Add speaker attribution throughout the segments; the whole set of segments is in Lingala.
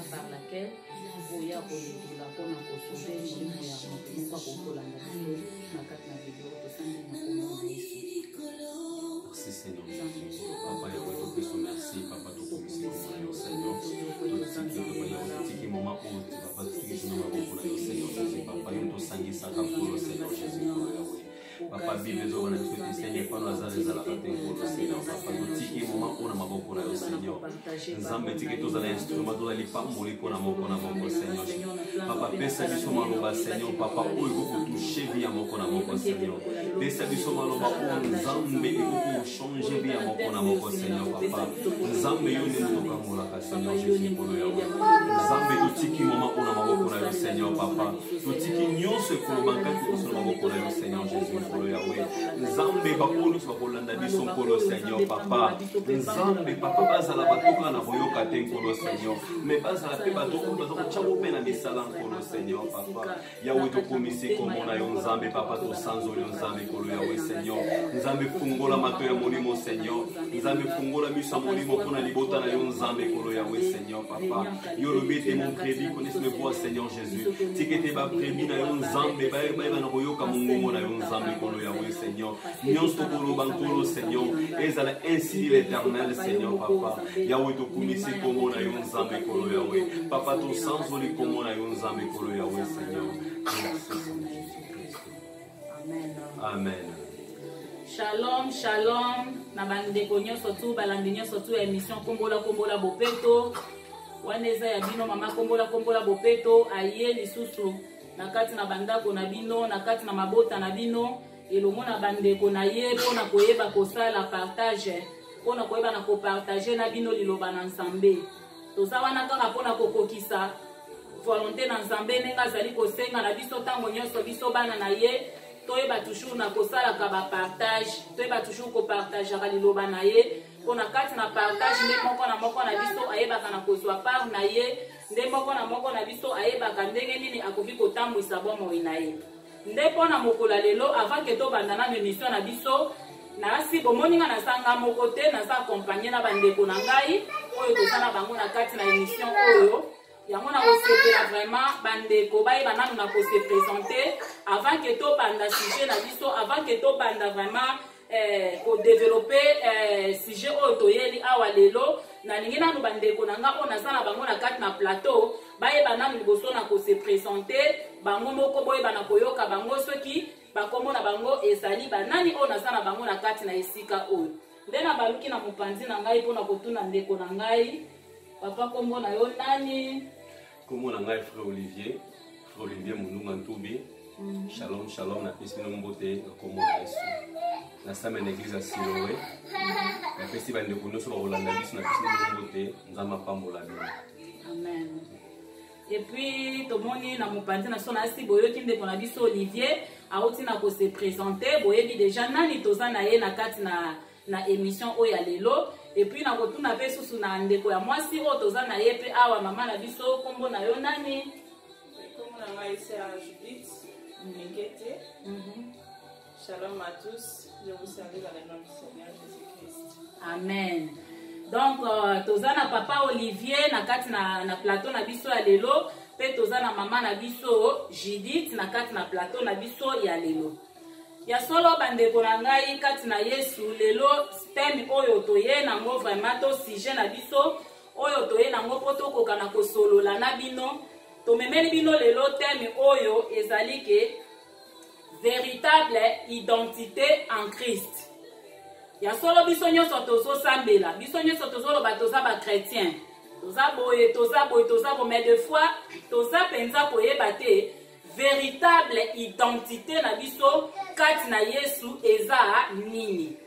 Speaker 1: par laquelle il y a
Speaker 2: merci Seigneur Jésus. Papa, il y a merci, Papa, tout comme Seigneur. Tout moment où Papa, tout ce Seigneur Jésus. Papa, il y a Seigneur Jésus. Papa, Bible zo wana tuti Seigneur pa na zale za la katengo Seigneur Papa tiki moment on a maboko na yo Seigneur nzambe tiki to za na instrument to za lipambo liko na moko Seigneur Papa pesa biso maloba Seigneur Papa oyo ko toucher vie ya moko na moko Seigneur pesa biso maloba o nzambe ko changer vie ya moko Seigneur Papa nzambe yo ni mutoka molaka Seigneur Jésus pour yo nzambe to tiki moment on a maboko na yo Seigneur Papa to tiki nyonso ko banka ko so maboko na yo Seigneur Jésus Nzambe bakolo bakolanda biso nkolo Seigneur Papa Nzambe Papa bazala batoka na boyoka te nkolo Seigneur mais bazala pe batoko bazoko pe na misala nkolo Seigneur Papa yawe tokomisi kombo na yo Nzambe Papa to sanzo yo Nzambe kolo yawe Seigneur Nzambe fungola mato ya molimo Seigneur Nzambe fungola miso molimo pona libota na yo Nzambe kolo yawe Seigneur Papa yo lobete mon prébi connaisse me voix Seigneur Jésus tikete ba prébi na yo Nzambe ba na boyoka mungongo na yo Nzambe Seigneur, nyonso kolo bankolo Seigneur, ezala ainsi l'Éternel Seigneur Papa. Yahweh to kumisi komo na yo Nzambe kolo Yahweh. Papa to sanzoli komo na yo Nzambe kolo Yahweh Seigneur.
Speaker 1: Amen.
Speaker 2: Amen.
Speaker 1: Shalom, shalom. Na bandeko nyonso tu balandi nyonso tu émission kombola bopeto. Waneza ya bino mama kombola bopeto aye lisusu. Nakati na bandako na bino, nakati na mabota na bino. Elongo na bandeko na ye pona koyeba kosala partage pona koyeba na kopartage na bino liloba na Nzambe toza wana kaka pona kokokisa volonté na Nzambe nenga zali kosenga na biso tango nyonso biso bana na ye toyeba toujours na kosala ka ba partage toyeba toujours ko partage ka liloba na ye pona kati na partage nde moko na biso ayebaka na kozwa part na ye nde moko na biso ayebaka ndenge nini akoki kotambwisa bomoi na ye nde pona mokola lelo avant que to bandana émission na biso na si bomoninga na sanga moko te na sa accompagner na bandeko na ngai oyo tozana bango na kati na émission oyo yango na kosepela vraiment bandeko bayeba nanu na kose présenter avant que to banda sujet na biso avant que to banda vraiment pour développer sujet oyo toyeli awa lelo na ningi nanu bandeko na nga ona sana bango na kati na plateau bayeba nanu liboso na kose présenter bango moko boyeba na koyoka bango soki bakomona bango ezali banani ona sana bango na kati na esika oyo nde na baluki na mopanzi na ngai mpona kotuna ndeko na ngai papa kombo na yo nani
Speaker 2: kombo na ngai frère Olivier Mununga Ntubi shalom shalom na pesi bino mbote na kombo na Yesu na same na église ya Siloé na pesi bandeko nyonso bakolanda biso na pesi bino mbote Nzambe apambola bino
Speaker 1: amen. Et puis tomoni na mopanzi na so na si boyoki ndeko na biso Olivier auti na ko se présenter boyebi déjà nani toza na ye na kati na émission oyo ya lelo et puis na kotuna pe susu na ndeko ya mwasi oyo toza na ye pe awa mama na biso kombo na yo nani
Speaker 3: kombo na ngai c'est Judith Mekete. Shalom à tous, je vous salue dans le nom du Seigneur Jésus-Christ.
Speaker 1: Amen. Donc tozana papa Olivier na kati na plateau na biso ya lelo pe tozana mama na biso Judith na kati na plateau na biso ya lelo ya solo bandeko na ngai kati na Yesu lelo thème oyo toye nango vraiment to sujet na biso oyo toye nango poto koka na kosolola na bino tomemeli bino lelo thème oyo ezali ke véritable identité en Christ. Ya solo biso nyonso tozo sambela, biso nyonso tozo loba toza ba chrétien. Toza boye, mais de fois toza penza koyeba te véritable identité na biso kati na Yesu eza nini.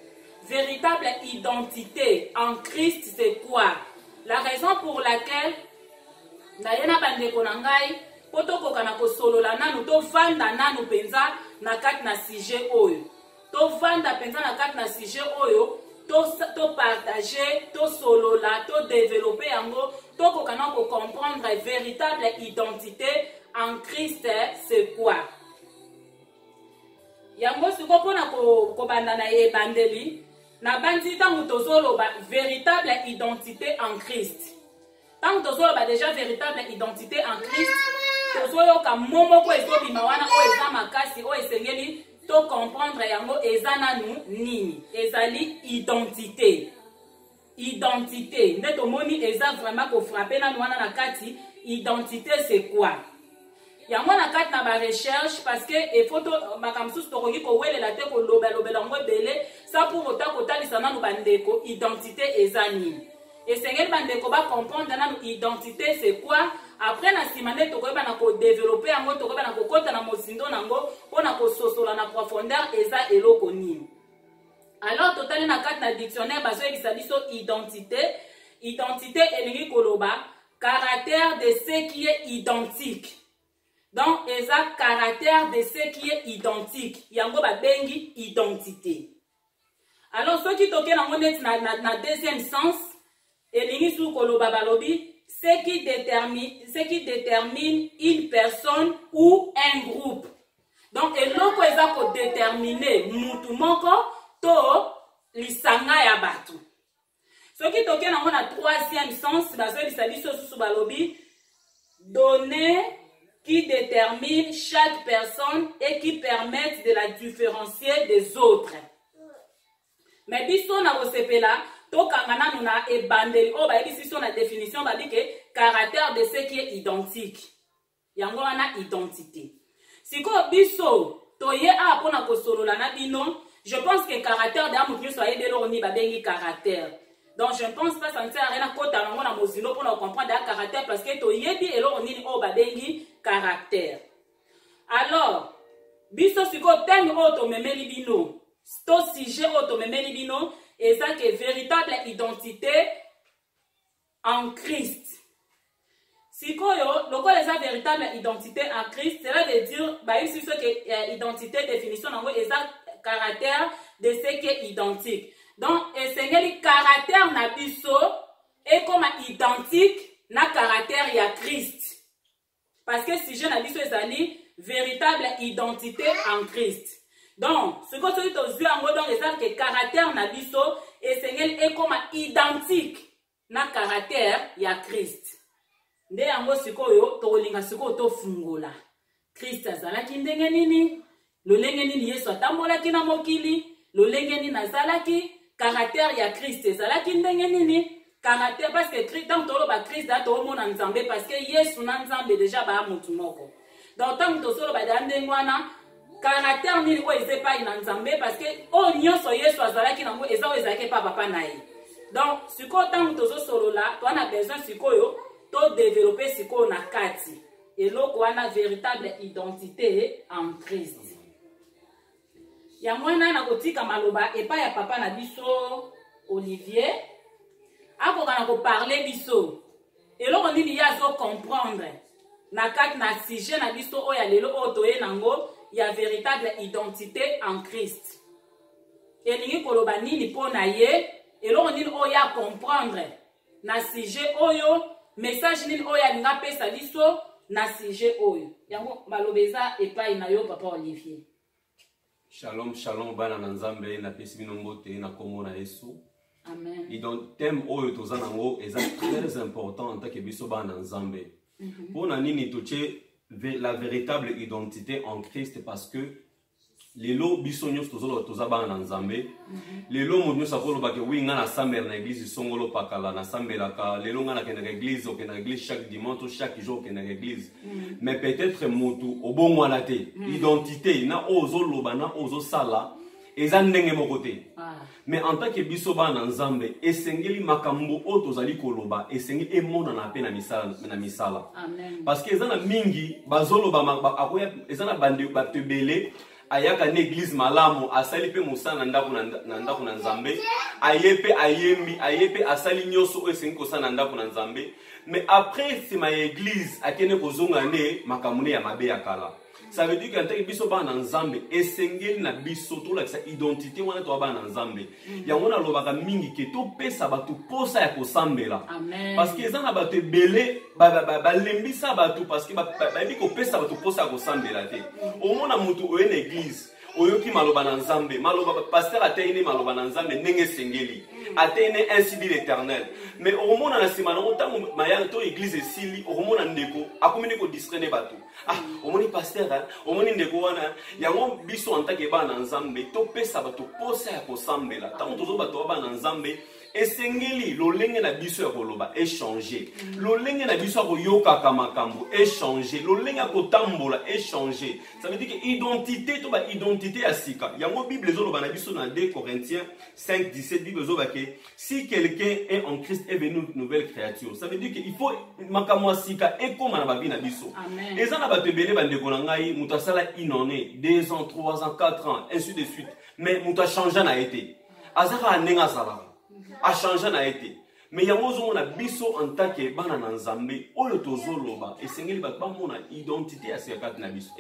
Speaker 1: Véritable identité en Christ c'est quoi? La raison pour laquelle na yena bandeko na ngai poto koka na kosolola nanu to vanda nanu penza na kati na sujet oyo. To vanda penza na kati na sujet oyo to partager to solola to développer yango to kokana ko comprendre véritable identité en Christ c'est quoi. ko bandana e bandeli na bandi tangu tozolo ba véritable identité en Christ. Tangu tozolo ba déjà véritable identité en Christ, tozolo ka momo ko ezobima wana o eza makasi o esengeli to comprendre yango eza nanu nini. Ezali identité. Identité. Nde tomoni eza vraiment ko frapper nanu wana na kati. Identité c'est quoi? Yango na kati na ba recherche parce que e photo makamsusu tokoki ko welela te ko lobela ngo belé ça pour autant ko talisa nanu bandeko identité eza nini. Et sengeli bandeko ba comprendre nanu identité c'est quoi? Après na simane tokoyeba na ko développer yango tokoyeba na ko kota na mosindo nango pona ko sosola na profondeur eza eloko nini. Alors totali na kati na dictionnaire bazo ebisa biso identité. Identité elingi koloba caractère de ce qui est identique. Donc, exact caractère de ce qui est identique. Yango ba bengi identité. Alors, ce qui toke na deuxième sens, elingi sou koloba balobi, ce qui détermine une personne ou un groupe. Donc, eloko eza ko déterminer mutu moko to lisanga ya batu. Ce qui toke na troisième sens, bazo ebisa biso sou balobi, donner qui détermine chaque personne et qui permettent de la différencier des autres. Mais biso na osepela to kangana nuna e bandeli o ba ebisi so na définition ba di ke caractère de ce qui est identique. Yango wana identité. Siko biso to ye a pona ko solola na bino, je pense que caractère de amu so ayebele oni ba bengi caractère. Donc je ne pense pas ça ne sert à rien à kota nango na mozino pour comprendre un caractère parce que to yebi elo onini o ba bengi caractère. Alors biso siko tenge o to memeli bino sto sujet o to memeli bino et ça que véritable identité en Christ. Siko yo loko les véritable identité en Christ, cela veut dire bah ici ce que identité définition nango exact caractère de ce qui est identique. Donc, esengeli caractère na biso est comme identique na caractère ya Christ. Parce que si je na biso ezali véritable identité en Christ. Donc, ce que tu as vu en mode dans les que caractère na biso esengeli est comme identique na caractère ya Christ. Nde yango sikoyo tolinga sikoyo to fungola. Christ azalaki ndenge nini? Lolenge nini Yesu atambolaki na mokili? Lolenge nini azalaki? Caractère ya Christ ezalaki ndenge nini? Caractère parce que Christ tant tolo ba Christ da to mona nzambe parce que Yesu na nzambe déjà ba mutu moko. Donc tant to solo ba ndenge wana caractère nini ko ezepa ina nzambe parce que o nyonso Yesu azalaki nango ezao ezalaki pa papa na ye. Donc siko tant to solo la to na besoin sikoyo to développer siko na kati. Eloko wana véritable identité en Christ. Ya mwana na kotika maloba epa ya papa na biso Olivier akoka na ko parler biso eloko nini ya zo comprendre na kati na sujet na biso oya lelo otoye nango ya véritable identité en Christ. Elingi koloba nini pona ye eloko nini oya comprendre na sujet oyo message nini oya linga pesa biso na sujet oyo yango malobeza epa ina yo papa Olivier.
Speaker 2: Shalom, shalom, bana na nzambe na pesi bino mbote na kombo na Yesu.
Speaker 1: Amen.
Speaker 2: Et donc thème oyo toza nango est très important en tant que biso bana na nzambe. Pour na nini toche la véritable identité en Christ parce que lelo biso nyos toza bana na nzambe. Lelo mo nyos akolo ba ke winga na sambela na église songolo pakala na sambela ka lelo nga na kena église o kena église chaque dimanche chaque jour kena église. Mais peut-être motu obongo na te identité na ozo loba na ozo sala eza ndenge moko te. Mais en tant que biso bana nzambe esengeli makambo o tozali koloba esengi emona na pe na misala.
Speaker 1: Amen.
Speaker 2: Parce que eza na mingi bazoloba akoya eza na bande batebele ayaka na église malamu asali pe musana na ndako na nzambe ayepe ayembi ayepe asali nyoso esengi kosana ndako na nzambe mais après c'est ma église akene kozonga ne makamune ya mabe ya kala. Ça veut dire qu'en tant que biso bana nzambe esengeli na biso to la sa identité wana to bana nzambe yango na lobaka mingi ke to pesa batu posa ya kosambela. Parce que ezana batu belé ba lembisa batu parce que ba bi ko pesa batu posa ya kosambela te. Au mona mutu o en église oyoki maloba na nzambe maloba pasteur ateyine maloba na nzambe ndenge sengeli ateyine ainsi dit l'Éternel mais okomona na sima nango ntango mayala to église esili okomona ndeko akomini kodistraine bato omoni pasteur omoni ndeko wana yango biso en tant que bana nzambe topesa bato posa ya kosambela ntango tozo bato bana nzambe esengeli lolenge na biso ya koloba échanger lolenge na biso ya koyoka makambo échanger lolenge ya kotambola échanger ça veut dire que identité to ba identité ya sika yango bible ezoloba na biso na 2 Corinthiens 5:17 bible ezoloba que si quelqu'un est en Christ est venu une nouvelle créature ça veut dire que il faut makambo ya sika ekoma na babi na biso eza na bato ebele bandeko na ngai mutu asala inone 2 ans 3 ans 4 ans ainsi de suite mais mutu achangea na ete azaka ndenge azalaka a changé na été mais yango zomona biso en tant que bana na nzambe oyo tozoloba esengeli ba mona identité ya sekati na biso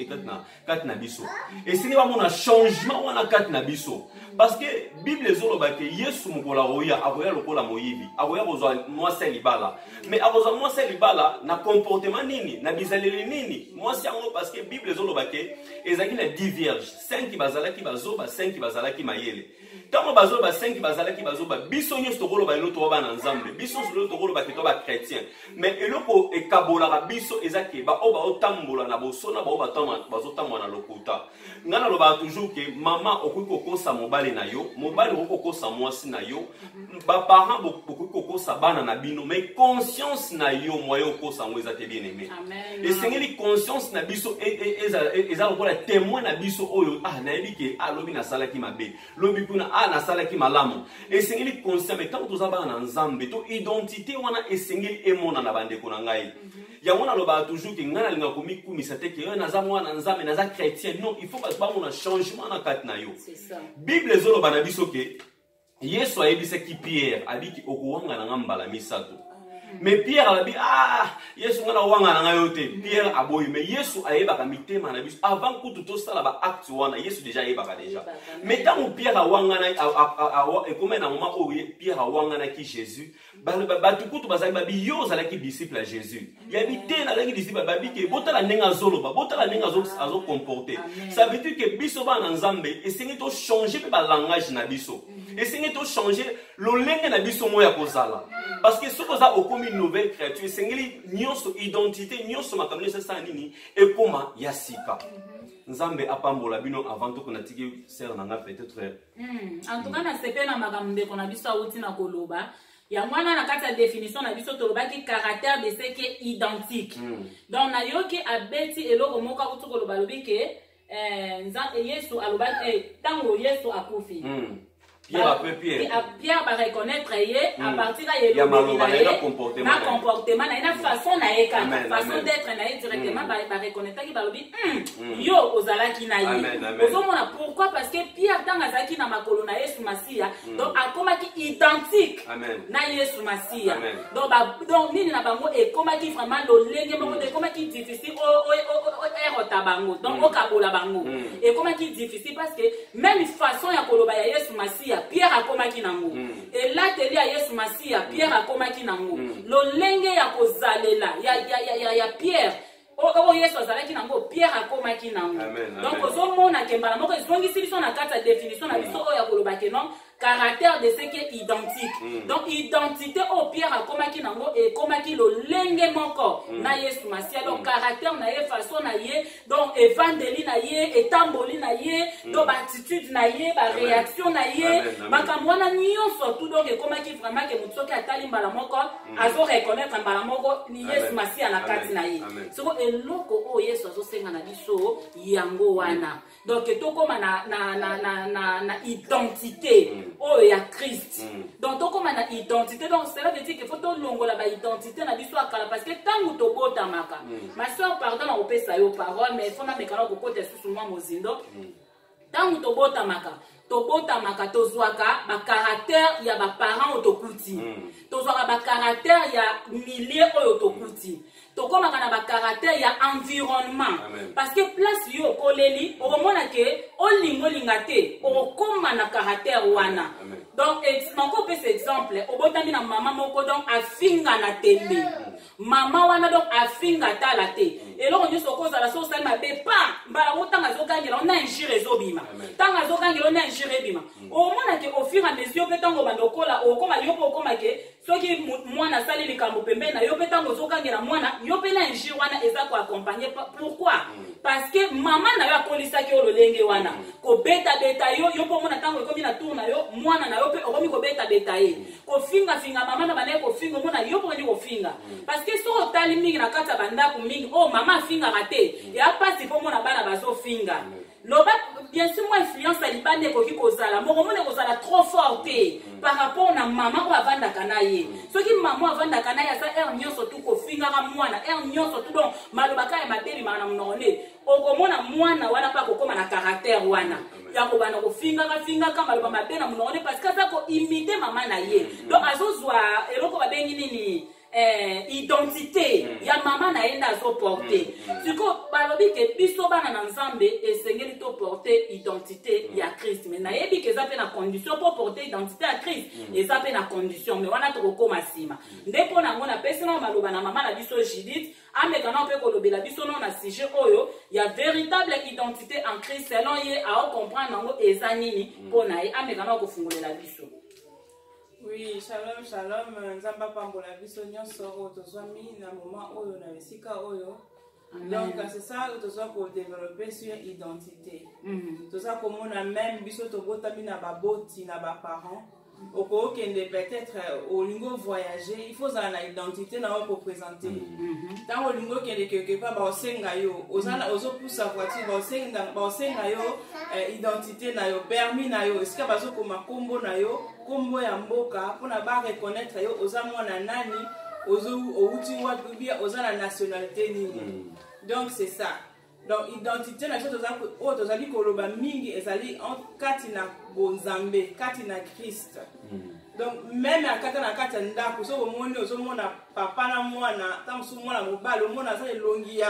Speaker 2: kati na biso esengeli ba mona changement wana kati na biso parce que bible ezoloba ke Yesu mokola akoya lokola moyibi akoya kozwa mwasi libala mais akozwa mwasi libala na comportement nini na bizaleli nini mwasi yango parce que bible ezoloba ke ezaki na 10 vierges 5 bazalaki bazoba 5 bazalaki mayele tango bazoba 5 bazalaki bazoba biso nyonso tokoloba elo toba na nzambe biso solo tokoloba ke toba chrétien mais eloko ekabolaka biso ezaki ba oba otambola na bosona ba oba bazotambola na lokuta ngana loba toujours que mama okoki kokosa mobali na yo mobali okoki kokosa mwasi na yo ba parents okoki kokosa bana na bino mais conscience na yo moyo okosa ngo ezate bien aimé esengeli conscience na biso eza lokola témoin na biso oyo nayebi ke alobi na salaki mabe lobi kuna na salaki malamu esengeli conscient mais tant tozaba na nzambe to identité wana esengeli emona na bandeko na ngai yango na loba toujours que ngana linga komikumisa te ke naza mwana nzambe naza chrétien non il faut pas ba changement na kati na yo c'est ça bible ezoloba na biso ke Yesu ayebisaki Pierre abiki okuwanga na ngambala misato mais Pierre a dit Yesu ngana wanga na yote Pierre aboyi mais Yesu ayebaka mitema na biso avant que tout ça là acte wana Yesu déjà ayebaka déjà mais tant Pierre a wanga na et comme na moment où Pierre a wanga na ki Jésus batu kutu bazali babi yo zala ki disciple à Jésus yabité na la disciple babi ke botala nenga zoloba botala nenga azo comporter ça veut dire que biso ba na nzambe esengi to changer pe ba langage na biso esengi to changer lolenge na biso moya kozala parce que ce que ça okomi une nouvelle créature sengeli nyonso identité nyonso makambo ça nini ekoma ya sika nzambe apambola bino avant to konatiki sœur nanga peut-être
Speaker 1: en tout cas na sepe na makambo ko na biso awuti na koloba ya mwana na kati ya définition na biso tolobaki caractère de ce qui est identique donc na yoki abeti eloko moka utu koloba lobi ke Yesu alobaki tango Yesu akufi Pierre va reconnaître à partir de na comportement na façon na façon d'être na directement va reconnaître qu'il va lobi yo ozalaki na ye ozomona pourquoi parce que Pierre tanga zaki na makolo na Yesu Masia donc akomaki identique na Yesu Masia donc nini na bango ekomaki vraiment lolenge moko ekomaki difficile erota bango donc okabola bango ekomaki difficile parce que même façon ya koloba ya Yesu Masia Pierre a komaki nango et là teli ya Yesu Masia Pierre a komaki nango lolenge ya kozalela ya Pierre Yesu azalaki nango Pierre a komaki nango donc ozomona ke mbala moko ezongisi biso na kati ya définition na biso oyo ya koloba ke non caractère de ce qui est identique donc identité au Pierre a komaki nango et komaki lolenge moko na Yesu Masia donc caractère na ye façon na ye donc évangélie na ye etamboli na ye donc attitude na ye ba réaction na ye makambo wana nyonso tout donc ekomaki vraiment ke mutu soki atali mbala moko azo reconnaître mbala moko ni Yesu Masia na kati na ye soko eloko o Yesu azosenga na biso yango wana donc tokoma na identité oh ya Christ donc tokoma na identité donc cela veut dire qu'il faut tolongola ba identité na biso akala parce que tangu tobota maka ma soeur pardon na opesa yo parole mais faut na mekana ko kote susuma mozindo tangu tobota maka tozwaka ba caractère ya ba parents otokuti tozwaka ba caractère ya milieu oyo tokuti tokoma kana ba caractère ya environnement parce que place yo koleli okomona ke olinga te okoma na caractère wana donc nako pesa exemple obotami na mama moko donc afinga na tembe mama wana donc afinga tala te eloko nyonso kozala so salma be pa mbala otanga zokangela on a injure ezobima tanga zokangela on a injure ebima omona ke au fur et à mesure pe tango bandokola okoma yo po okoma ke soki mwana sali likambo pembe na yo pe tango zokangela mwana yo pe na injure wana eza ko accompagner pourquoi parce que maman na yo akolisaki ololenge wana ko beta yo po mona tango ekomi na tour na yo mwana na yo pe okomi ko beta ye ko finga mama na banaye ko finga mona yo po ni ko finga parce que so otali mingi na kata bandako mingi oh mama finga rate ya pasi po mona bana bazo finga loba bien sûr moi influence à libane ko ki kozala moko mona kozala trop forte par rapport na maman ko avanda kanaye soki maman avanda kanaye sa nyonso tu ko finga ka mwana nyonso tu donc maloba ka e mateli mana mnone okomona mwana wana pa kokoma na caractère wana ya ko bana ko finga ka maloba mabe na mnone parce que ça ko imiter maman na ye donc azozwa eloko babengi nini identité ya mama na enda zo porter siko balobi ke biso bana na nzambe esengeli to porter identité ya Christ mais na yebi ke za pe na condition pour porter identité ya Christ eza pe na condition mais wana to kokoma sima ndepo na ngona pesi na maloba na mama na biso Judith ameka na pe kolobela biso na sujet oyo ya véritable identité en Christ selon ye a comprendre ngo eza nini pona ye ameka na ko fungolela biso.
Speaker 3: Oui, shalom, shalom. Nzamba pambola biso nyonso oyo tozwami na moment oyo na esika oyo. Donc c'est ça tozwa ko développer sur identité. Tozwa komona même biso tobotami na baboti na ba parents. Oko kende peut-être au lingo voyager, il faut ça na identité na pour présenter. Tant au lingo kende quelque part ba osenga yo, ozana ozopusa voiture ba osenga yo identité na yo, permis na yo, esika bazo koma kombo na yo, kombo ya mboka pona ba reconnaître yo ozamwa na nani, ozo outi wapi bien ozana nationalité nini. Donc c'est ça. Donc identité na chose tozali koloba mingi ezali en kati na bonzambe kati na Christ. Donc même à kati na kati ndako so bomoni ozomona papa na mwana tamsu mwana mobalo mona za elongi ya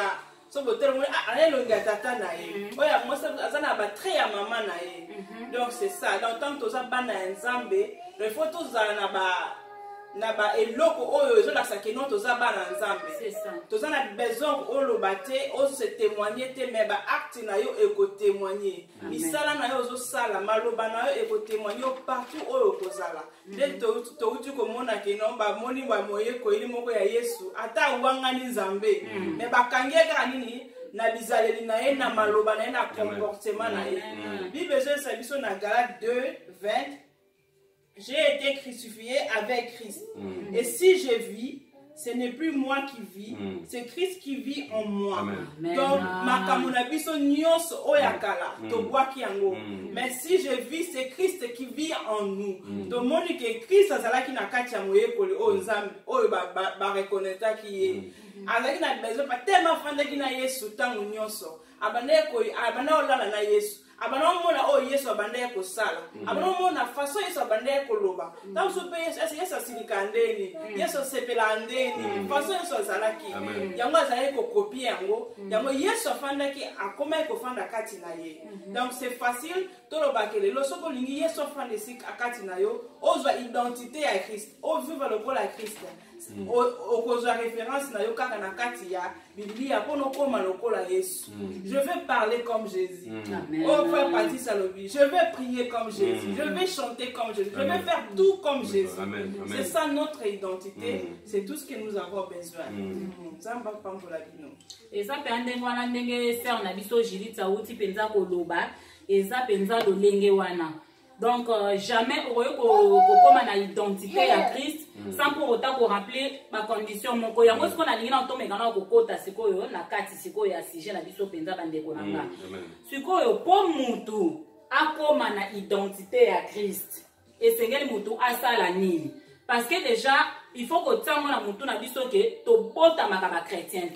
Speaker 3: so botere mona ale longi ya tata na ye oya mosa azana ba très ya mama na ye. Donc c'est ça. Donc tant toza bana nzambe le faut tozala na ba eloko oyo ezolakisa ke non toza bana nzambe.
Speaker 1: C'est ça.
Speaker 3: Toza na besoin olobate o se témoigner te mais ba acte na yo eko témoigner. Misala na yo ozosala maloba na yo eko témoigner partout oyo kozala. Dès to uti komona ke non ba moni ba moye ko ili moko ya Yesu ata wangani nzambe mais ba kangeka nini na bizaleli na ye na maloba na ye na comportement na ye. Bible ça biso na Galates 2:20. J'ai été crucifié avec Christ. Et si je vis, ce n'est plus moi qui vis, c'est Christ qui vit en moi. Amen. Donc, makamona biso nyonso oyakala, to boaki yango. Mais si je vis, c'est Christ qui vit en nous. Donc, moni que Christ azalaki na kati ya moyekoli o nzambe, oyo ba reconnaître ki ye. Azalaki na besoin pas tellement fandaki na Yesu tango nyonso. Abana olala na Yesu. Abana mona o Yesu abanda ko sala. Abana mona façon Yesu abanda ko loba. Tant so pe Yesu asilika ndeni, Yesu sepela ndeni, façon Yesu azalaki. Yango azali ko copier yango. Yango Yesu afandaki akoma ko fanda kati na ye. Donc c'est facile to loba ke lelo soko lingi Yesu afanda sik akati na yo, ozwa identité ya Christ, o vivre le rôle à Christ. Au cause référence na yo kaka na kati ya Biblia pono koma lokola Yesu. Je vais parler comme Jésus. Oh frère Patrice Salobi, je vais prier comme Jésus. Je vais chanter comme Jésus. Je vais faire tout comme Jésus. C'est ça notre identité. C'est tout ce que nous avons besoin. Ça va pas pour la vie.
Speaker 1: Et ça peut ande wana ndenge sœur na biso Judith Sauti penza ko loba, et ça penza lo lenge wana. Donc jamais okoma na identité à Christ sans pour autant ko rappeler ma condition moko yango ce qu'on a lingina to mekana ko kota sikoyo na kati sikoyo ya sujet na biso penza bandeko nanga sikoyo po mutu akoma na identité à Christ esengeli mutu asala nini parce que déjà il faut que tango na mutu na biso ke to bota makaba chrétien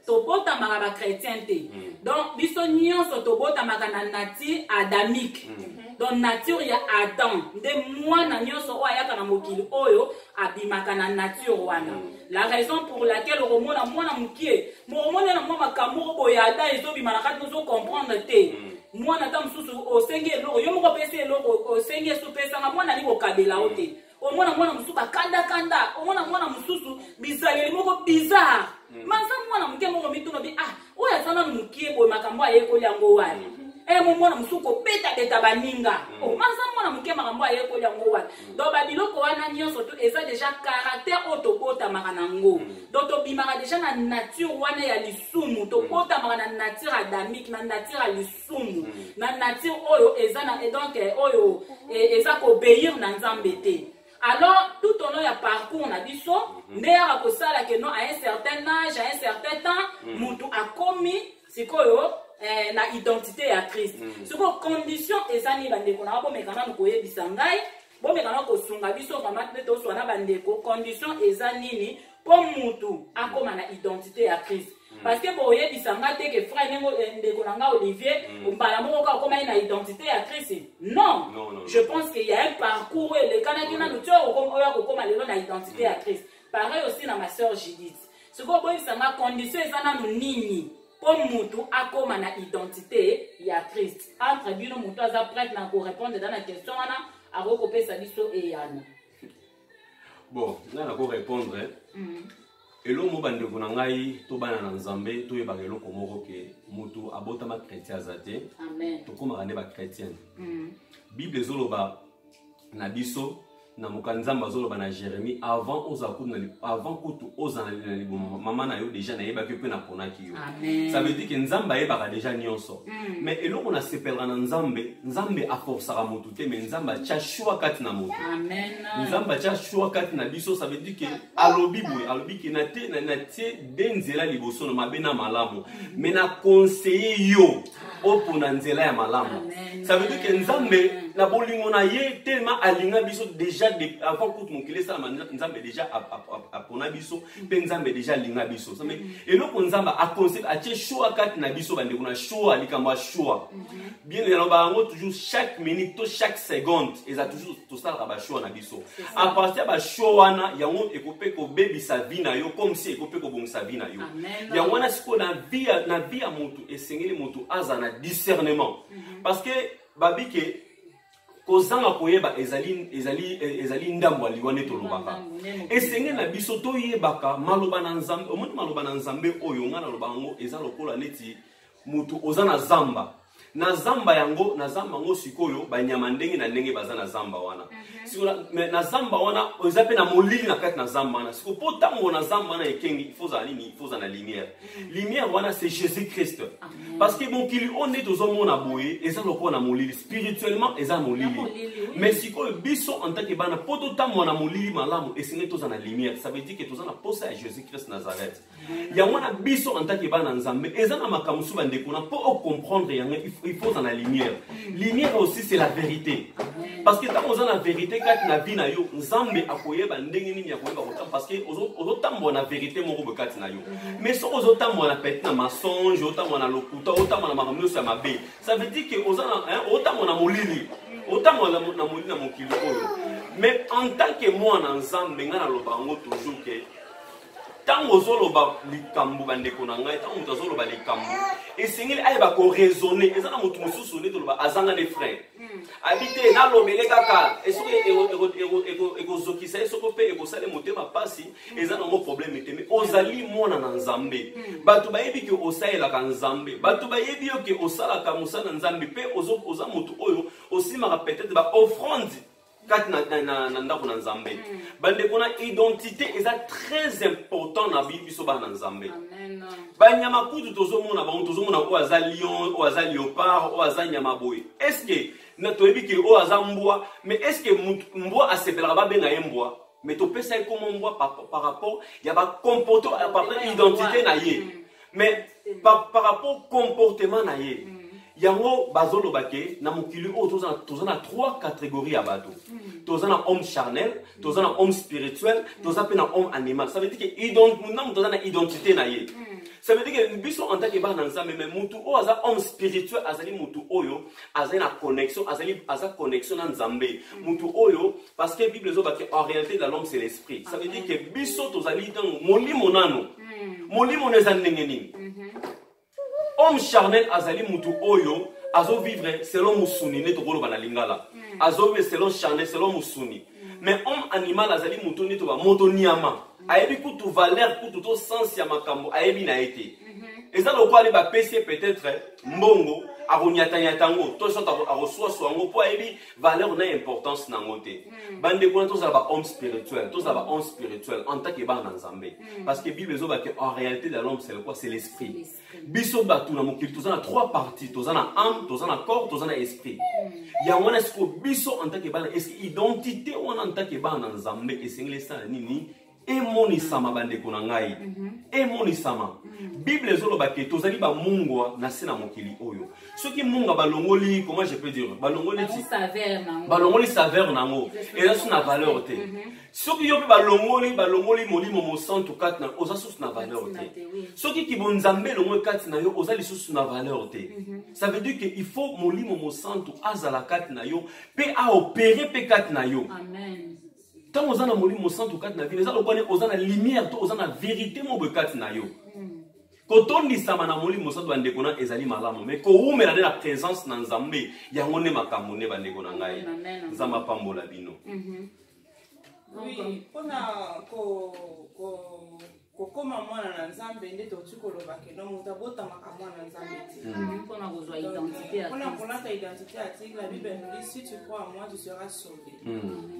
Speaker 1: to bota makaba chrétien te donc biso nyonso to bota makana nature adamique. Donc nature ya Adam nde mwana nyonso o ayaka na mokili oyo abimaka na nature wana. La raison pour laquelle romona mwana mukie momona na mwa makambo boya Adam ezobima na kati zo comprendre te mwana ta mususu osenge eloko yo moko pese eloko osenge su pesa na mwana liko kabela ote omona mwana mususu kanda omona mwana mususu bizaleli moko bizarre manza mwana muke moko mituno bi oyo aza nanu mokie boye makambo ayekoli yango wana mwana mosusu kobeta baninga maza mwana mokie makambo ayekoli yango wana donc babiloko wana nyonso to eza déjà caractère oyo tobotamaka nango donc tobimaka déjà na nature wana ya lisumu tobotamaka na nature adamique na nature ya lisumu na nature oyo eza na donc oyo eza kobeir na nzambe te. Alors, tout au long du parcours, on a dit ça, mais à un certain âge, à un certain temps, Moutou a commis, c'est quoi, la identité à Christ. C'est quoi, condition, et ça, ni bande qu'on a pas, mais quand on a coupé bisangai, bon, mais quand on a coupé biso, quand on a fait tout ça, on a bande condition, et ça, ni pour Moutou a comme la identité à Christ. Parce que pour y bisanga te que frère Ndekonanga Olivier on parle moi comme une identité à Christ. Non. Je pense qu'il y a un parcours et les Canadiens nous tuent comme une identité à Christ. Pareil aussi dans ma sœur Judith. Ce qu'on peut bisanga condition ça nous nini pour mutu a comme une identité à Christ. Entre bino mutu aza prête na ko répondre dans la question ana a recopier sa biso et Yann.
Speaker 2: Bon, na ko répondre. Elo mo bande ko nangai to bana na nzambe to yeba eloko moko ke mutu abotama chrétien azate.
Speaker 1: Amen.
Speaker 2: To koma rande ba chrétien. Bible zoloba na biso na mokanzamba zoloba na Jérémie avant kutu ozana na maman na yo déjà na yeba ke pe na ponaki yo. Ça veut dire que nzamba yeba déjà nyonso. Mais eloko na sepelra na nzambe a forçara mutu te mais nzamba cha choix kati na mutu.
Speaker 1: Amen.
Speaker 2: Nzamba cha choix kati na biso ça veut dire que alobi ki na te denzela liboso na mabena malamu mais na conseiller yo opona nzela ya malamu. Ça veut dire que nzambe na bolingo na ye tellement alinga biso déjà avant que mon kile ça nzambe déjà apona biso pe nzambe déjà linga biso. Ça mais eloko nzamba a conseiller a che choix kati na biso bande kuna choix likamba choix. Bien le bango toujours chaque minute to chaque seconde ils a toujours tout ça ba choix na biso. À partir ba choix wana yango ekope ko baby sa vie na yo comme si ekope ko bon sa vie na yo. Yango wana siko na vie ya mutu esengeli mutu aza na discernement. Parce que babike kozanga koyeba ezali ndambo aliwane tolobaka esenge na biso toyebaka maloba na nzambe omoni maloba na nzambe oyo ngana lobango eza lokola neti mutu ozana zamba na zamba yango sikoyo banyama ndenge na ndenge baza na zamba wana siko na zamba wana eza pe na molili na kati na zamba wana siko po tango na zamba wana ekengi faut na lumière wana c'est Jésus Christ. Parce que bon qu'il on est tozo mona boye eza lokola na molili spirituellement eza molili mais sikoyo biso en tant que bana poto tango na molili malamu esenge toza na lumière ça veut dire que toza na posa ya Jésus Christ Nazareth yango na biso en tant que bana nzambe eza na makamusu bande kuna po comprendre yango il faut dans la lumière. Lumière aussi c'est la vérité. Parce que quand on a la vérité quand na vie na yo nzambe akoyeba ndenge nini ya koyeba kotam parce que ozotambo na vérité moko bekati na yo. Mais so ozotambo na peut-être na mensonge, ozotambo na lokuta, ozotambo na makambo ya mabe. Ça veut dire que ozotambo na molili. Ozotambo na molili na mokili oyo. Mais en tant que moi na nzambe ngana lobango toujours que tango zoloba likambo bandeko na ngai tango mutu zoloba likambo esengeli ayeba ko raisonner ezana mutu mususu ne toloba azanga des frères habité na lobele kaka eko zokisa esoko pe eko sale motema pasi ezana mo problème eteme ozali mona na nzambe batu bayebi ke osaela ka nzambe batu bayebi yo ke osala ka musana nzambe pe oza mutu oyo osimaka peut-être ba offrande kat na ndako na nzambe bande kona identité est très important na biso ba na nzambe amen banyama kudu tozomona o aza lion o aza léopard o aza nyama boy est-ce que na toyebi ke o aza mbwa mais est-ce que mbwa asepelaka ba benga mbwa mais to pesa comme mbwa par rapport ya ba comportement par rapport identité na ye mais par rapport comportement na ye yango bazolo bake na mokili o tozana trois catégories ya bato tozana homme charnel tozana homme spirituel tozana pe na homme animal ça veut dire que tozana identité na ye ça veut dire que biso en tant que bana nzambe mais mutu o aza homme spirituel azali mutu oyo azali na connexion aza connexion na nzambe mutu oyo parce que bible zo bake en réalité dans l'homme c'est l'esprit ça veut dire que biso tozali dans molimo nano molimo neza ndenge nini homme charnel azali mutu oyo azo vivre selon musuni ne tokolo bana lingala azo vivre selon charnel selon musuni mais homme animal azali mutu ne to ba moto niama ayebi kutu valeur kutu to sens ya makambo ayebi na été Et ça, le quoi, les PC peut-être, mbongo, aronyata-nyatango, tout ça, aroswa-swango, pour aller, valeur n'a importance n'a ngoté. Bande quoi, tout ça, va homme spirituel, tout ça, va homme spirituel, en tant que ban dans Zambé. Parce que Bible, en réalité, dans l'homme, c'est le quoi? C'est l'esprit. Biso batu na mokili, tout ça, 3 parties, tout ça, âme, tout ça, corps, tout ça, esprit. Il y a un est-ce que biso, en tant que ban, est-ce que identité, ou en tant que ban dans Zambé, et c'est ça, nini, et moni sama bande konangai et moni sama Bible ezolo bake tozali ba mungwa na sena mokili oyo soki munga balongoli comment je peux dire balongoli saveur nango et là sous na valeur te soki yo pe balongoli molimo mo 104 na oza sous na valeur te soki kibonzambe longo 4 na yo oza sous na valeur te ça veut dire que il faut molimo mo 100 azala 4 na yo pe a opérer pe 4 na yo amen. Tant aux ana molimo santo kat na vie les alokwane aux ana lumière to aux ana vérité mo bekat na yo kotondi sama na molimo santo bande kona ezali malamu mais ko umela de la présence na Nzambe yango ne makambo ne bande kona ngai Nzamba pambola bino
Speaker 3: oui pona kokoma mwana na Nzambe nde totu koloba ke no muta botamaka mwana na Nzambe ti
Speaker 1: pona kozwa identité
Speaker 3: pona ta identité article la Bible nous dit si tu crois en moi tu seras sauvé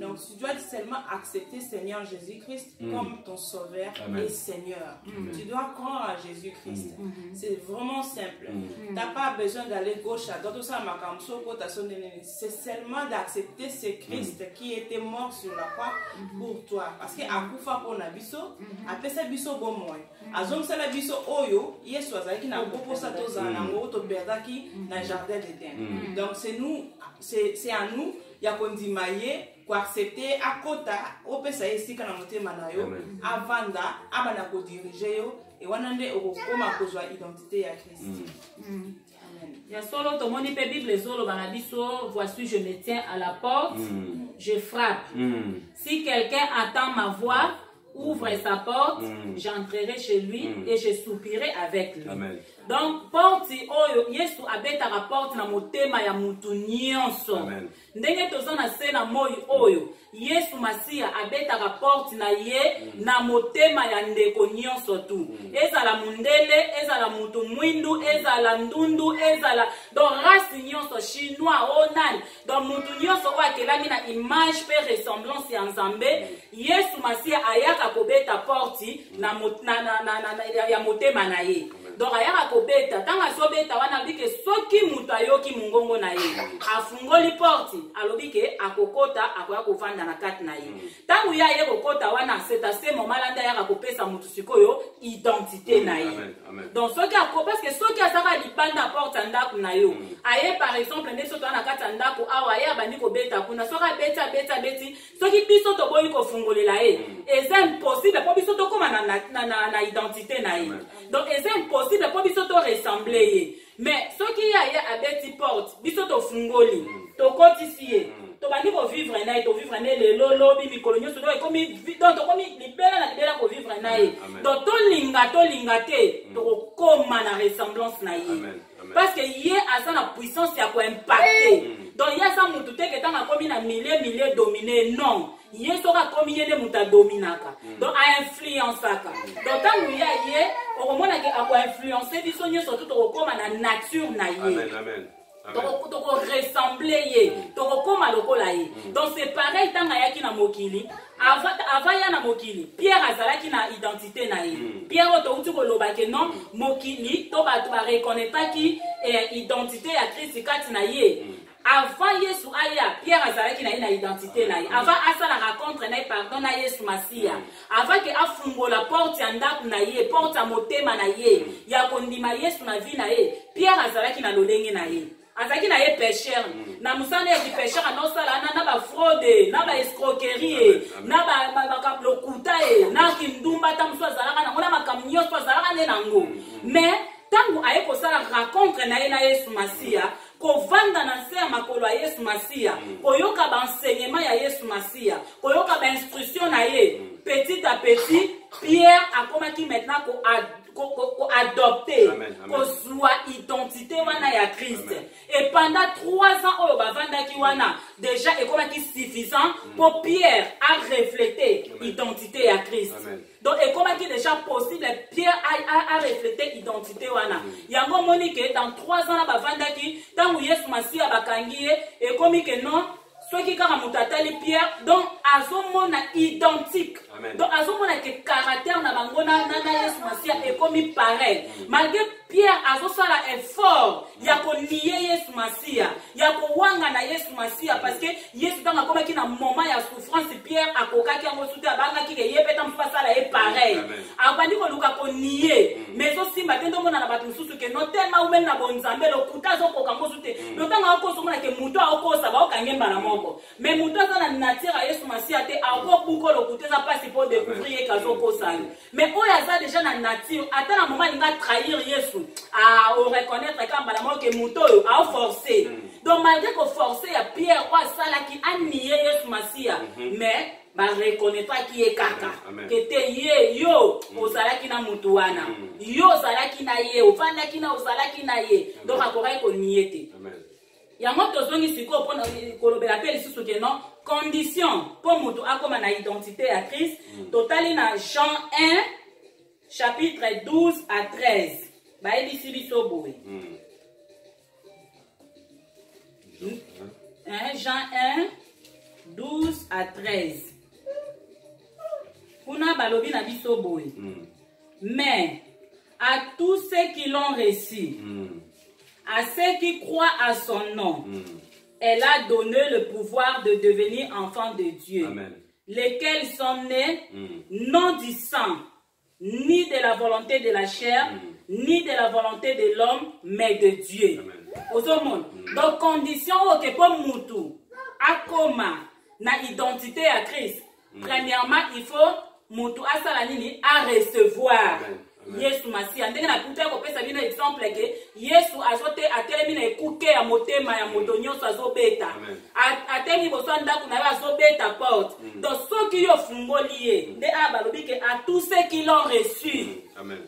Speaker 3: donc tu dois seulement accepter Seigneur Jésus-Christ comme ton sauveur et Seigneur tu dois croire à Jésus-Christ c'est vraiment simple t'as pas besoin d'aller gauche à droite tout ça c'est seulement d'accepter ce Christ qui était mort sur la croix pour toi parce que akufa pona biso apesa biso bon moi azom sala biso oyo Yesu azaki na proposa tozana nango to perdaki na jardin d'Éden donc c'est nous c'est à nous ya kondimaye ko accepter akota opesa esika na motema na yo avanda abana ko diriger yo et wana nde okoma kozwa identité ya Christ
Speaker 1: ya solo to moni pe Bible solo bana biso voici je me tiens à la porte je frappe si quelqu'un entend ma voix ouvre sa porte, j'entrerai chez lui et je soupirai avec lui. Amen. Donc, porte oyo, Yesu abeta la porte na motema ya mutu nyonso. Ndenge tozana sena moyo oyo, Yesu Masia abeta la porte na ye na motema ya ndeko nyonso tu. Ezala mundele, ezala mutu mwindu, ezala ndundu, ezala donc race nyonso chinois onan. Donc mutu nyonso wa kelami na image pe ressemblance ya Nzambe, Yesu Masia ayaka kobeta porte na ya motema na ye. Donc ayaka kobeta tanga sobeta wana bike soki mutu ayoki mungongo na ye afungoli porte alobi ke akokota akoya kovanda na kati na ye tangu ya ye kokota wana c'est à ce moment là ndaya kopesa mutu sikoyo identité na ye donc soki ako parce que soki asaka libanda porte ndako na yo aye par exemple nde soto na kati ndako awa ya bandi kobeta kuna soka beti soki biso to boyi kofungolela ye c'est impossible po biso to koma na identité na ye donc c'est impossible pour biso to ressembler mais ce qui y a abeti porte biso to fungoli to kotisiye to bandi ko vivre na to vivre na le lolo bi mikolonyo so do komi donc to komi libela ko vivre na donc to linga te to koma na ressemblance na ye parce que yé a sa puissance ya ko impacter donc ya sa mutu te ke tanga komi na milliers dominé non yé soka komi yé de muta dominaka donc a influençaka donc tangu ya yé okomona ke ako influencer biso nyonso tout okoma na nature na ye amen to ko ressembler ye to ko koma lokola ye donc c'est pareil tanga yaki na mokili avant ya na mokili Pierre azalaki na identité na ye Pierre to uti ko lobake non mokili to ba reconnaître ki identité ya Christ kati na ye avant Yesu aya Pierre azalaki na identité na ye avant asala rencontre na pardon na Yesu Masia avant que afungola porte ya ndako na ye porte ya motema na ye ya kondima Yesu na vie na ye Pierre azalaki na lolenge na ye azalaki na ye pécheur na musana ya pécheur anosala na ba fraude na ba escroquerie na ba lokuta na kindumba tamso azalaka na ngona makamnyo so azalaka ne nango mais tangu aye kosala rencontre na ye na Yesu Masia kovanda na se ya makolo ya Yesu Masia koyoka ba enseignement ya Yesu Masia koyoka ba instruction na ye petit à petit Pierre akomaki maintenant ko adopter kozwa identité wana ya Christ et pendant 3 ans oyo bavandaki wana déjà ekomaki suffisant pour Pierre à refléter l'identité à Christ. Donc ekomaki déjà possible Pierre a refléter l'identité wana. Yango moni que dans 3 ans na bavandaki tangu Yesu Masia bakangi ekomi que non ceux qui kaka mutatali Pierre donc azomona identique. Donc azomona que caractère na bango na Yesu Masia ekomi pareil. Malgré Pierre azosala effort ya ko nier Yesu Masia, ya ko wanga na Yesu Masia parce que Yesu tanga komaki na moment ya souffrance Pierre akokaki yango soute abangaki ke yepeta mpasala e pareil. Abandi ko luka ko nier mais aussi matendo mona na batu susu ke no tellement ou na bonzambe lokuta zo ko kango soute. No tanga ko somona ke muto akosa ba okangemba na moko. Mais muto za na nature ya Yesu Masia te akobuko lokuta za pas pour découvrir kazo ko sali. Mais oya za déjà na nature ata na moment nga trahir Yesu à reconnaître quand que Mouto a forcé. Donc malgré qu'on forcé à Pierre ou à Sala qui a nié Yesu Masia, mais bah reconnaître qui est kaka. Que te ye yo osala ki na mutuana. Yo osala ki na ye, ofanda ki na osala ki na ye. Donc akora ko nié te. Yango tozongi siko pona kolobela pe lisusu ke non condition pour mutu akoma na identité à Christ. Totali na Jean 1 chapitre 12 à 13. Jean 1, 12 à 13. Mais à tous ceux qui l'ont reçu, à ceux qui croient à son nom, elle a donné le pouvoir de devenir enfants de Dieu, lesquels sont nés non du sang, ni de la volonté de la chair, ni de la volonté de l'homme, mais de Dieu. Donc, condition que pour Moutou, akoma, na identité à Christ. Premièrement, il faut Moutou asalanini à recevoir. Yesu Masia. Ndenge na kuta ko pesa bino exemple que Yesu azote atelemi na ekuke ya motema ya moto nyonso azobeta. Ateli bosanda kuna yo azobeta porte. Donc ceux qui yo fungoli ye, nde abalobi ke à tous ceux qui l'ont reçu. Amen.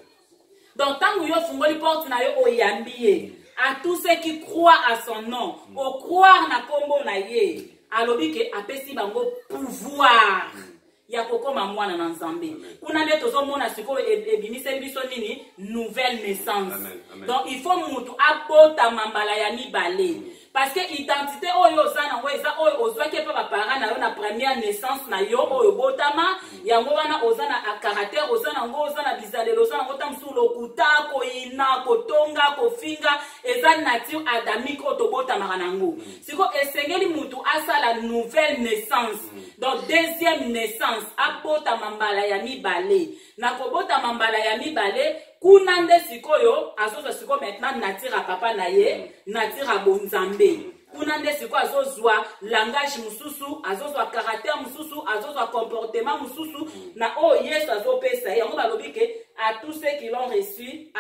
Speaker 1: Donc tant que yo fungoli porte na yo oyambiye, à tous ceux qui croient à son nom, au croire na kombo na ye, alobi ke apesi bango pouvoir. Ya kokoma mwana na Nzambe. Kuna nde tozomona siko ebimiseli biso nini nouvelle naissance. Donc il faut mutu apota mambala ya mibale. Parce que identité oyo zana ngo eza oyo ozwaki pa parents na yo na première naissance na yo oyo botama yango wana ozana a caractère ozana ngo ozana bizalelo ozana ngo tamsu lokuta ko ina ko tonga ko finga eza nature adamique otobotama nango. Siko esengeli mutu asala nouvelle naissance. Donc deuxième naissance apota mambala ya mibale. Na kobota mambala ya mibale kuna nde sikoyo azoza siko maintenant natira papa na ye natira bonzambe. Kuna nde siko azozwa langage mususu azozwa caractère mususu azozwa comportement mususu na o Yesu azopesa yango balobi ke à tous ceux qui l'ont reçu